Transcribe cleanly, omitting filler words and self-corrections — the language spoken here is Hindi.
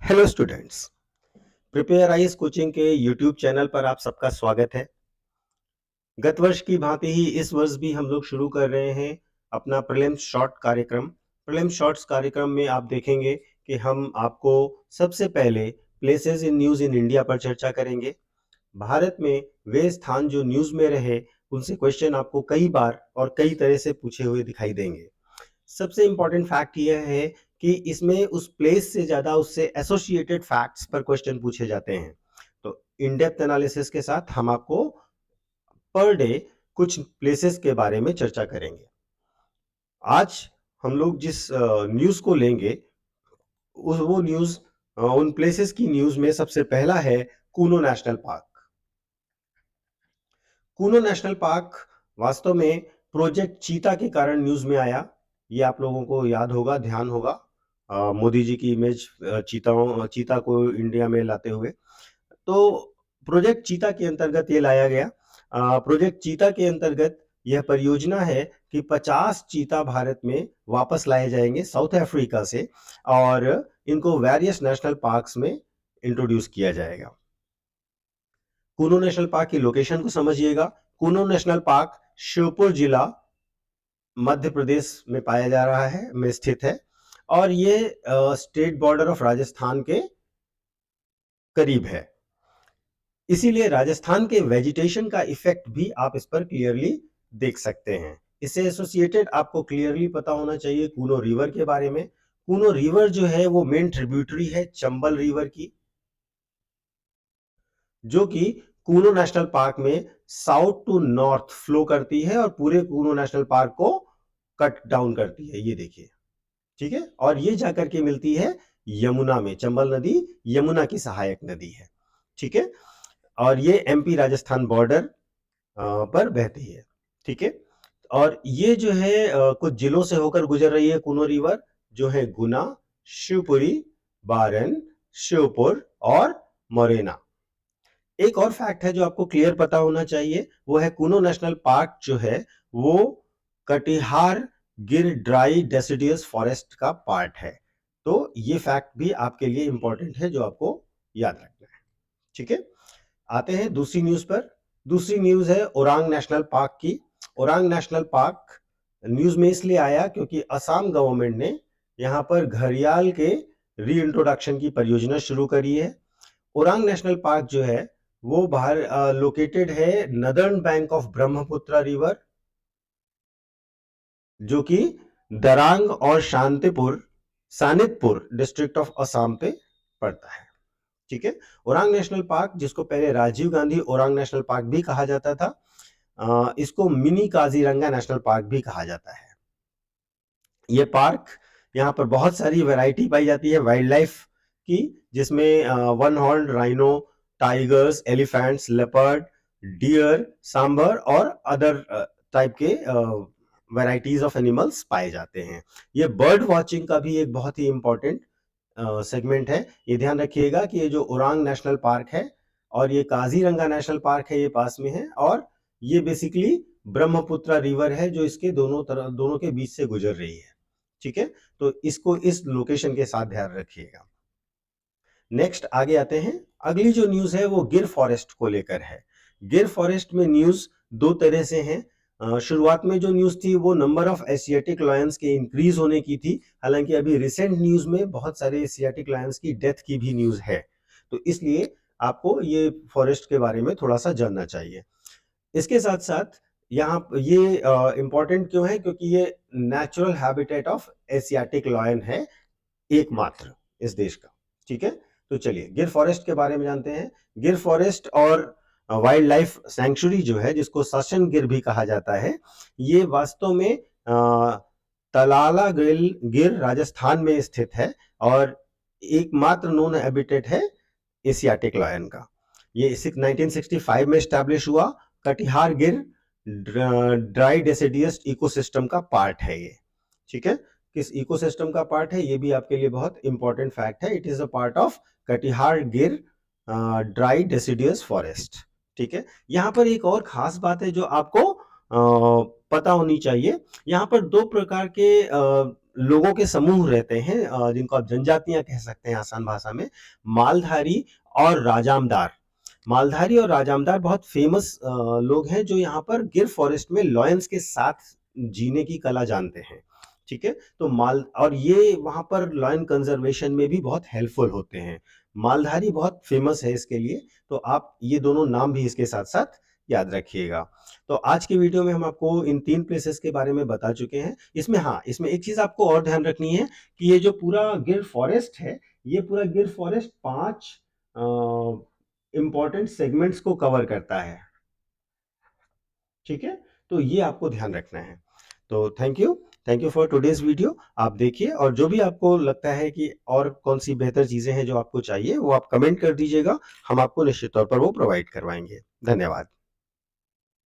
Hello students. Prepare eyes coaching के यूट्यूब चैनल पर आप सबका स्वागत है। गत वर्ष की भांति ही इस वर्ष भी हम लोग शुरू कर रहे हैं अपना प्रीलिम्स शॉर्ट कार्यक्रम। प्रीलिम्स शॉर्ट्स कार्यक्रम में आप देखेंगे कि हम आपको सबसे पहले places in news in India पर चर्चा करेंगे। भारत में वे स्थान जो न्यूज़ में रहे उनसे क्वेश्चन आपको कई बार और कई तरह से पूछे हुए दिखाई देंगे। सबसे इंपॉर्टेंट फैक्ट यह है कि इसमें उस प्लेस से ज्यादा उससे एसोसिएटेड फैक्ट्स पर क्वेश्चन पूछे जाते हैं। तो इन डेप्थ एनालिसिस के साथ हम आपको पर डे कुछ प्लेसेस के बारे में चर्चा करेंगे। आज हम लोग जिस न्यूज को लेंगे वो न्यूज उन प्लेसेस की न्यूज में सबसे पहला है Kuno national park. Kuno national park वास्तव में प्रोजेक्ट चीता के कारण न्यूज में आया। ये आप लोगों को याद होगा, ध्यान होगा, मोदी जी की इमेज चीता को इंडिया में लाते हुए। तो प्रोजेक्ट चीता के अंतर्गत ये लाया गया। प्रोजेक्ट चीता के अंतर्गत यह परियोजना है कि 50 चीता भारत में वापस लाए जाएंगे साउथ अफ्रीका से और इनको वेरियस नेशनल पार्क्स में इंट्रोड्यूस किया जाएगा। कूनो नेशनल पार्क की लोकेशन को समझिएगा। कूनो नेशनल पार्क श्योपुर जिला मध्य प्रदेश में पाया जा रहा है, में स्थित है और ये स्टेट बॉर्डर ऑफ राजस्थान के करीब है। इसीलिए राजस्थान के वेजिटेशन का इफेक्ट भी आप इस पर क्लियरली देख सकते हैं। इससे एसोसिएटेड आपको क्लियरली पता होना चाहिए कूनो रिवर के बारे में। कूनो रिवर जो है वो मेन ट्रिब्यूटरी है चंबल रिवर की, जो कि कूनो नेशनल पार्क में साउथ टू नॉर्थ फ्लो करती है और पूरे कूनो नेशनल पार्क को कट डाउन करती है। ये देखिए, ठीक है। और ये जाकर के मिलती है यमुना में। चंबल नदी यमुना की सहायक नदी है, ठीक है। और ये एमपी राजस्थान बॉर्डर पर बहती है, ठीक है। और ये जो है कुछ जिलों से होकर गुजर रही है कूनो रिवर, जो है गुना, शिवपुरी, बारन, श्योपुर और मोरेना। एक और फैक्ट है जो आपको क्लियर पता होना चाहिए, वो है कूनो नेशनल पार्क जो है वो कटिहार गिर ड्राई डेसिडियस फॉरेस्ट का पार्ट है। तो ये फैक्ट भी आपके लिए इंपॉर्टेंट है जो आपको याद रखना है, ठीक है। आते हैं दूसरी न्यूज पर। दूसरी न्यूज है ओरांग नेशनल पार्क की। ओरांग नेशनल पार्क न्यूज में इसलिए आया क्योंकि असम गवर्नमेंट ने यहाँ पर घड़ियाल के री इंट्रोडक्शन की परियोजना शुरू करी है। ओरांग नेशनल पार्क जो है वो बाहर लोकेटेड है northern bank of Brahmaputra river, जो कि दरांग और सानितपुर डिस्ट्रिक्ट ऑफ असम पे पड़ता है, ठीक है। ओरांग नेशनल पार्क, जिसको पहले राजीव गांधी ओरांग नेशनल पार्क भी कहा जाता था, इसको मिनी काजीरंगा नेशनल पार्क भी कहा जाता है। ये पार्क, यहाँ पर बहुत सारी वैरायटी पाई जाती है वाइल्ड लाइफ की, जिसमें one horn rhino, tigers, elephants, leopard, deer, sambar और अदर टाइप के वैराइटीज ऑफ एनिमल्स पाए जाते हैं। ये बर्ड वॉचिंग का भी एक बहुत ही इंपॉर्टेंट सेगमेंट है। ये ध्यान रखिएगा कि ये जो ओरांग नेशनल पार्क है और ये काजीरंगा नेशनल पार्क है, ये पास में है और ये बेसिकली ब्रह्मपुत्र रिवर है जो इसके दोनों के बीच से गुजर रही है, ठीक है। तो इसको इस लोकेशन के साथ ध्यान रखिएगा। नेक्स्ट आगे आते हैं। अगली जो न्यूज है वो गिर फॉरेस्ट को लेकर है। गिर फॉरेस्ट में न्यूज दो तरह से हैं। शुरुआत में जो न्यूज थी वो नंबर ऑफ एशियाटिक लायंस के इंक्रीज होने की थी। हालांकि अभी रिसेंट न्यूज में बहुत सारे एशियाटिक लायंस की डेथ की भी न्यूज है, तो इसलिए आपको ये फॉरेस्ट के बारे में थोड़ा सा जानना चाहिए। इसके साथ साथ यहाँ ये इंपॉर्टेंट क्यों है, क्योंकि ये natural habitat of Asiatic lion है, एकमात्र इस देश का, ठीक है। तो चलिए गिर फॉरेस्ट के बारे में जानते हैं। गिर फॉरेस्ट और वाइल्ड लाइफ सैंक्चुरी जो है, जिसको सशन गिर भी कहा जाता है, ये वास्तव में तलाला गिर राजस्थान में स्थित है और एकमात्र नोन हैबिटेट है एशियाटिक लायन का। ये 1965 में स्टैब्लिश हुआ। कटिहार गिर ड्राई डेसिडियस इकोसिस्टम का पार्ट है ये, ठीक है। किस इकोसिस्टम का पार्ट है ये भी आपके लिए बहुत इंपॉर्टेंट फैक्ट है। It is a part of Katihar गिर ड्राई डेसिडियस फॉरेस्ट, ठीक है। यहाँ पर एक और खास बात है जो आपको पता होनी चाहिए। यहाँ पर दो प्रकार के लोगों के समूह रहते हैं, जिनको आप जनजातियां कह सकते हैं आसान भाषा में, मालधारी और राजामदार। मालधारी और राजामदार बहुत फेमस लोग हैं जो यहाँ पर गिर फॉरेस्ट में लॉयंस के साथ जीने की कला जानते हैं। ठीक है, तो माल और ये वहां पर लॉयन कंजर्वेशन में भी बहुत हेल्पफुल होते हैं। मालधारी बहुत फेमस है इसके लिए, तो आप ये दोनों नाम भी इसके साथ साथ याद रखिएगा। तो आज की वीडियो में हम आपको इन 3 प्लेसेस के बारे में बता चुके हैं। इसमें हाँ, इसमें एक चीज आपको और ध्यान रखनी है कि ये जो पूरा गिर फॉरेस्ट है, ये पूरा गिर फॉरेस्ट 5 इंपॉर्टेंट सेगमेंट्स को कवर करता है। ठीक है, तो ये आपको ध्यान रखना है। तो thank you for today's video. आप देखिए, और जो भी आपको लगता है कि और कौन सी बेहतर चीजें हैं जो आपको चाहिए, वो आप कमेंट कर दीजिएगा, हम आपको निश्चित तौर पर वो प्रोवाइड करवाएंगे। धन्यवाद।